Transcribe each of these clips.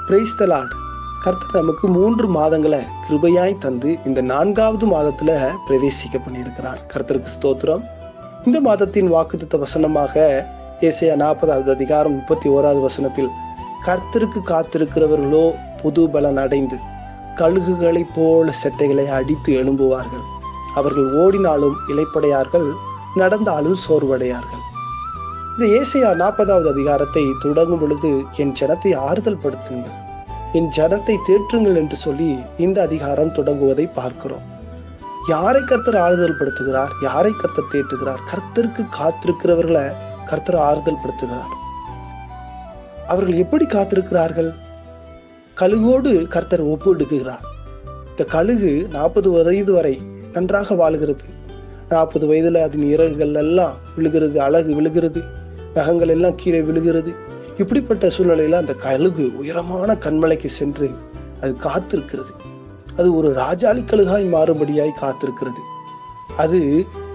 Praise the Lord. கர்த்தர் நமக்கு 3 மாதங்களை கிருபையாய் தந்து இந்த 4வது மாதத்துல பிரவேசிக்க பண்ணியிருக்கிறார். கர்த்தருக்கு ஸ்தோத்திரம். இந்த மாதத்தின் வாக்குத்தத்த வசனமாக ஏசாயா 40வது அதிகாரம் 31வது வசனத்தில், கர்த்தருக்கு காத்திருக்கிறவர்களோ புது பலன் அடைந்து கழுகுகளைப் போல செட்டைகளை அடித்து எழும்புவார்கள். அவர்கள் ஓடினாலும் இளைப்படையார்கள், நடந்தாலும் சோர்வடையார்கள். இந்த ஏசாயா 40வது அதிகாரத்தை தொடங்கும் பொழுது, என் ஜனத்தை ஆறுதல் படுத்துங்கள், என் ஜனத்தை தேற்றுங்கள் என்று சொல்லி இந்த அதிகாரம் தொடங்குவதை பார்க்கிறோம். யாரை கர்த்தர் ஆறுதல் படுத்துகிறார்? யாரை கர்த்தர் தேற்றுகிறார்? கர்த்தருக்கு காத்திருக்கிறவர்களை கர்த்தர் ஆறுதல் படுத்துகிறார். அவர்கள் எப்படி காத்திருக்கிறார்கள்? கழுகோடு கர்த்தர் ஒப்பிடுகிறார். இந்த கழுகு 40 வயது வரை நன்றாக வாழ்கிறது. 40 வயதுல அதன் இறகுகள் எல்லாம் விழுகிறது, அழகு விழுகிறது, நகங்கள் எல்லாம் கீழே விழுகிறது. இப்படிப்பட்ட சூழ்நிலையில அந்த கழுகு உயரமான கண்மலைக்கு சென்று அது காத்திருக்கிறது. அது ஒரு ராஜாளி கழுகாய் மாறுபடியாய் காத்திருக்கிறது. அது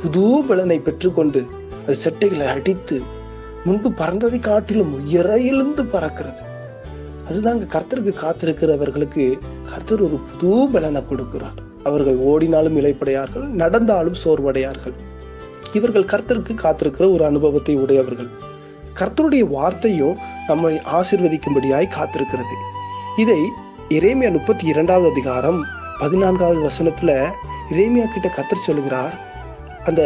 புது பலனை பெற்றுக்கொண்டு அது செட்டைகளை அடித்து முன்பு பறந்ததை காட்டிலும் உயரையிலிருந்து பறக்கிறது. அதுதாங்க கர்த்தருக்கு காத்திருக்கிறவர்களுக்கு கர்த்தர் ஒரு புது பலனை கொடுக்கிறார். அவர்கள் ஓடினாலும் இளைப்படையார்கள், நடந்தாலும் சோர்வடையார்கள். இவர்கள் கர்த்தருக்கு காத்திருக்கிற ஒரு அனுபவத்தை உடையவர்கள். கர்த்தருடைய வார்த்தையும் நம்மை ஆசீர்வதிக்கும்படியாய் காத்திருக்கிறது. இதை எரேமியா 32வது அதிகாரம் 14வது வசனத்துல எரேமியா கிட்ட கர்த்தர் சொல்லுகிறார். அந்த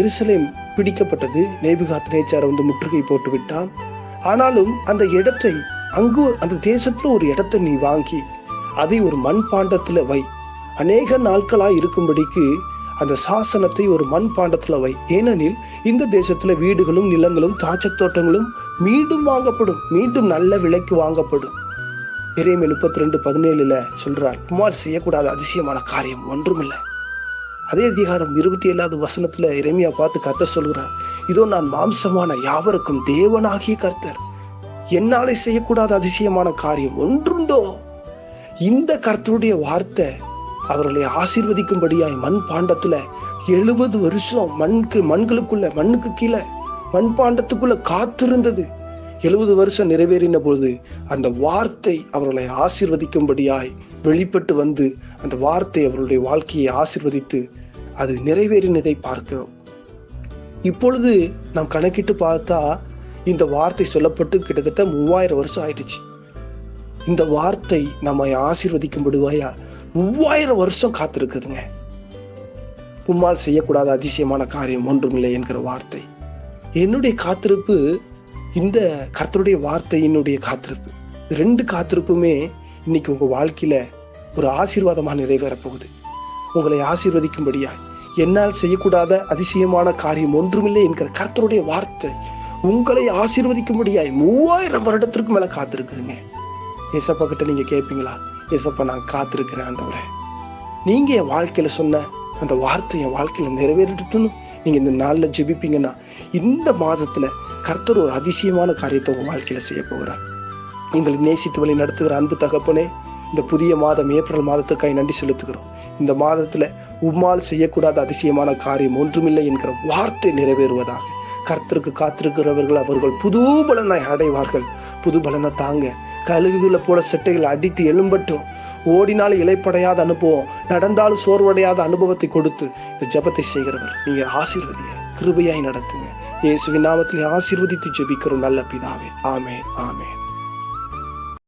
எருசலேம் பிடிக்கப்பட்டது, நேபுகாத்நேச்சார் முற்றுகை போட்டு விட்டான். ஆனாலும் அந்த இடத்தை அங்கு அந்த தேசத்துல ஒரு இடத்தை நீ வாங்கி அதை ஒரு மண் பாண்டத்துல வை, அநேக நாட்களாய் இருக்கும்படிக்கு அந்த சாசனத்தை ஒரு மண் பாண்டத்துல வை. ஏனெனில் இந்த தேசத்துல வீடுகளும் நிலங்களும் திராட்சை தோட்டங்களும் மீண்டும் வாங்கப்படும், மீண்டும் நல்ல விலைக்கு வாங்கப்படும். எரேமியா 32:17 சொல்றார், உம்மால் செய்யக்கூடாத அதிசயமான காரியம் ஒன்றுமில்லை. அதே அதிகாரம் 27வது வசனத்துல எரேமியா பார்த்து கர்த்தர் சொல்கிறார், இதோ நான் மாம்சமான யாவருக்கும் தேவனாகிய கர்த்தர், என்னாலே செய்யக்கூடாத அதிசயமான காரியம் ஒன்றுண்டோ? இந்த கர்த்தருடைய வார்த்தை அவர்களை ஆசீர்வதிக்கும்படியாய் மண் பாண்டத்துல 70 வருஷம் மண்ணுக்கு கீழே மண் பாண்டத்துக்குள்ள காத்திருந்தது. 70 வருஷம் நிறைவேறின பொழுது அந்த வார்த்தை அவர்களை ஆசீர்வதிக்கும்படியாய் வெளிப்பட்டு வந்து அந்த வார்த்தை அவர்களுடைய வாழ்க்கையை ஆசீர்வதித்து அது நிறைவேறினதை பார்க்கிறோம். இப்பொழுது நாம் கணக்கிட்டு பார்த்தா இந்த வார்த்தை சொல்லப்பட்டு கிட்டத்தட்ட 3000 வருஷம் ஆயிடுச்சு. இந்த வார்த்தை நம்மை ஆசீர்வதிக்கும்படியாய் 3000 வருஷம் காத்திருக்குதுங்க. உம்மால் செய்யக்கூடாத அதிசயமான காரியம் ஒன்றுமில்லை என்கிற வார்த்தை. என்னுடைய காத்திருப்பு இந்த கர்த்தருடைய வார்த்தையினுடைய காத்திருப்பு. 2 காத்திருப்புமே இன்னைக்கு உங்க வாழ்க்கையில ஒரு ஆசீர்வாதமா நிறைவேற போகுது. உங்களை ஆசீர்வதிக்கும்படியாய் என்னால் செய்யக்கூடாத அதிசயமான காரியம் ஒன்றுமில்லை என்கிற கர்த்தருடைய வார்த்தை உங்களை ஆசீர்வதிக்கும்படியாய் 3000 வருடத்திற்கு மேல காத்திருக்குதுங்க. ஏசப்பா கிட்ட நீங்க கேட்பீங்களா? ஏசப்பா நான் காத்திருக்கிறேன் ஆண்டவரே, நீங்க என் வாழ்க்கையில சொன்ன அந்த வார்த்தை என் வாழ்க்கையில நிறைவேறட்டுன்னு நீங்க இந்த நாள்ல ஜெபிப்பீங்கன்னா இந்த மாதத்துல கர்த்தர் ஒரு அதிசயமான காரியத்தை உங்க வாழ்க்கையில செய்ய போகிறார். எங்களை நேசித்து வழி நடத்துகிற அன்பு தகப்பனே, இந்த புதிய மாதம் ஏப்ரல் மாதத்துக்காய் நன்றி செலுத்துகிறோம். இந்த மாதத்துல உம்மால் செய்யக்கூடாத அதிசயமான காரியம் ஒன்றுமில்லை என்கிற வார்த்தை நிறைவேறுவதாக. கர்த்தருக்கு காத்திருக்கிறவர்கள் அவர்கள் புது பலனை அடைவார்கள். புது பலனை தாங்க. கழுகுகளை போல செட்டைகளை அடித்து எழும்பட்டும். ஓடினாலும் இளைப்படையாத அனுபவம், நடந்தாலும் சோர்வடையாத அனுபவத்தை கொடுத்து இந்த ஜெபத்தை செய்கிறவர் நீங்க ஆசீர்வதிங்க, கிருபையாய் நடத்துங்க. இயேசுவின் நாமத்திலே ஆசீர்வதித்து ஜெபிக்கிறோம் நல்ல பிதாவே. ஆமென், ஆமென்.